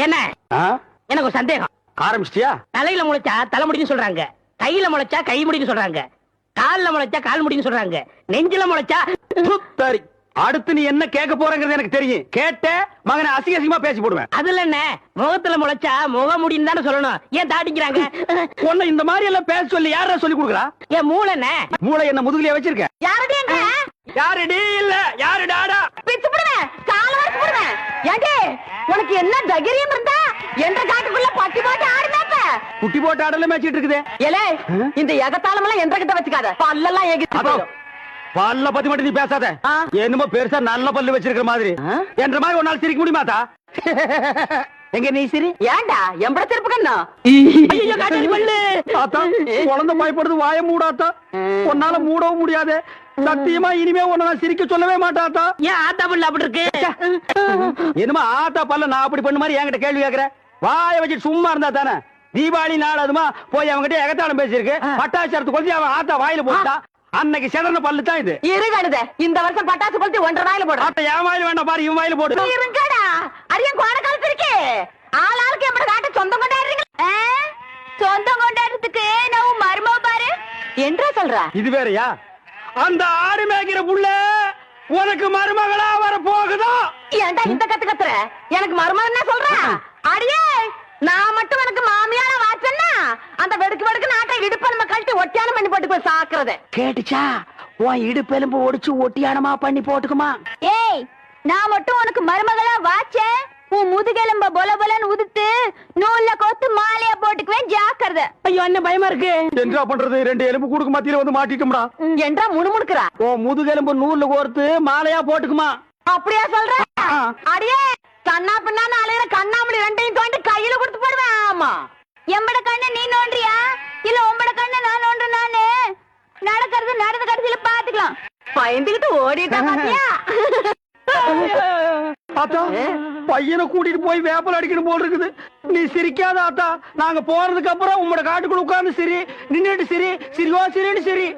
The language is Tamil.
என்ன ஆ? எனக்கு ஒரு சந்தேகம். ஆரம்பிச்சிட்டியா? தலையில முளைச்சா தலைமுடின்னு சொல்றாங்க, கையில முளைச்சா கை முடின்னு சொல்றாங்க, கால்ல முளைச்சா கால் முடின்னு சொல்றாங்க, நெஞ்சில முளைச்சா சரி, அடுத்து நீ என்ன கேட்க போறங்கிறது எனக்கு தெரியும். கேட்ட மகனை அசிங்க அசிங்கமா பேசி போடுவேன். அதுல என்ன, முகத்துல முளைச்சா முக முடின்னு தானே சொல்லணும். ஏன் தாடிக்கிறாங்க? உன்னை இந்த மாதிரி எல்லாம் பேச சொல்லி யாரா சொல்லி கொடுக்குறா? ஏன் மூளை என்ன? மூளை என்ன முதுகுலயே வச்சிருக்க? யாரடி அங்க? யாருடி இல்ல யாரு டாடா? பிச்சு போடுவேன், கால வரைக்கு போடுவேன். ஏண்டி உனக்கு என்ன தைரியம் இருந்தா என்ற காட்டுக்குள்ள பட்டி போட்டு ஆடுனாப்ப? குட்டி போட்டு ஆடல மேய்ச்சிட்டு இருக்குது. ஏலே, இந்த எகத்தாளம் எல்லாம் என்ற கிட்ட வச்சுக்காத, பல்லெல்லாம் ஏகிட்டு போயிடும். பல்ல பத்தி மட்டும் நீ பேசாத. என்னமோ பெருசா நல்ல பல்லு வச்சிருக்கிற மாதிரி. என்ற மாதிரி ஒரு நாள் சிரிக்க முடியுமாத்தா? எங்க நீ சிரி? ஏண்டா எம்பட திருப்பு கண்ணா? ஐயோ காட்டு பல்லு. ஆத்தா, குழந்தை பயப்படுது, வாய மூடாத்தா. உன்னால மூடவும் முடியாது. சத்தியமா இனிமே உன்னை நான் சிரிக்க சொல்லவே மாட்டாத்தா. ஏன் ஆத்தா பல்லு அப்படி இருக்கு? என்னமா ஆத்தா பல்ல நான் அப்படி பண்ண மாதிரி என்கிட்ட கேள்வி கேக்குற? வாய வச்சுட்டு சும்மா இருந்தா தானே. தீபாவளி நாள் அதுமா போய் அவங்ககிட்ட எகத்தாளம் பேசியிருக்கு. பட்டாசு கொளுத்தி அவன் ஆத்தா வாயில போட்டா. அன்னைக்கு செதறன பல்லு தான் இது. இருங்கடுத, இந்த வருஷம் பட்டாசு கொளுத்தி 1.5 வாயில போடு. ஆத்தா என் வாயில வேண்டாம் பாரு, இவன் வாயில போடு. இருங்கடா, அரியன் கோண காலத்து இருக்கு. ஆளாளுக்கு எம்பட காட்ட சொந்தம் கொண்டாடுறீங்க. சொந்தம் கொண்டாடுறதுக்கு நான் மர்மோ பாரு என்றா சொல்ற. இது வேறயா? அந்த ஆடு மேய்க்கிற புள்ள உனக்கு மருமகளா வர போகுதோ? ஏன்டா இந்த கத்து கத்துற? எனக்கு மருமகன் என்ன சொல்ற? அடியே, நான் மட்டும் எனக்கு மாமியார வாச்சன்னா அந்த வெடுக்கு வெடுக்கு நாட்டை இடுப்பெலும்ப கழட்டி ஒட்டியானம் பண்ணி போட்டு போய் சாக்குறது கேட்டுச்சா? உன் இடுப்பெலும்பு ஒடிச்சு ஒட்டியானமா பண்ணி போட்டுக்குமா? ஏய், நான் மட்டும் உனக்கு மருமகளா வாச்சேன், உன் முதுகெலும்ப பொல பொலன்னு உதுத்து நூல்ல கோத்து மாலையா போட்டுக்குவேன், ஜாக்கிரதை. ஐயோ, என்ன பயமா இருக்கு. என்ன பண்றது? 2 எலும்பு கூடுக்கு மத்தியில வந்து மாட்டிட்டோம்டா. என்றா முணுமுணுக்குறா? உன் முதுகெலும்பு நூல்ல கோர்த்து மாலையா போட்டுக்குமா? அப்படியா சொல்ற? அடியே, கண்ணா பின்னான்னு அலையிற கண்ணாமணி 2ஐயும் தோண்டி கையில கொடுத்து போடுவேன். ஆமா, எம்பட கண்ண நீ நோண்டியா இல்ல உம்பட கண்ண நான் நோண்டு? நானு நடக்கிறது நடந்த கடைசியில பாத்துக்கலாம். பயந்துகிட்டு ஓடிட்டா பாத்தியா? ஆத்தா, பையனை கூட்டிட்டு போய் வேப்பல் அடிக்கணும் போல் இருக்குது. நீ சிரிக்காத ஆத்தா. நாங்க போறதுக்கு அப்புறம் உங்களோட காட்டுக்குள்ள உட்கார்ந்து சிரி, நின்னுட்டு சிரி, சிரிவா சிரின்னு சிரி.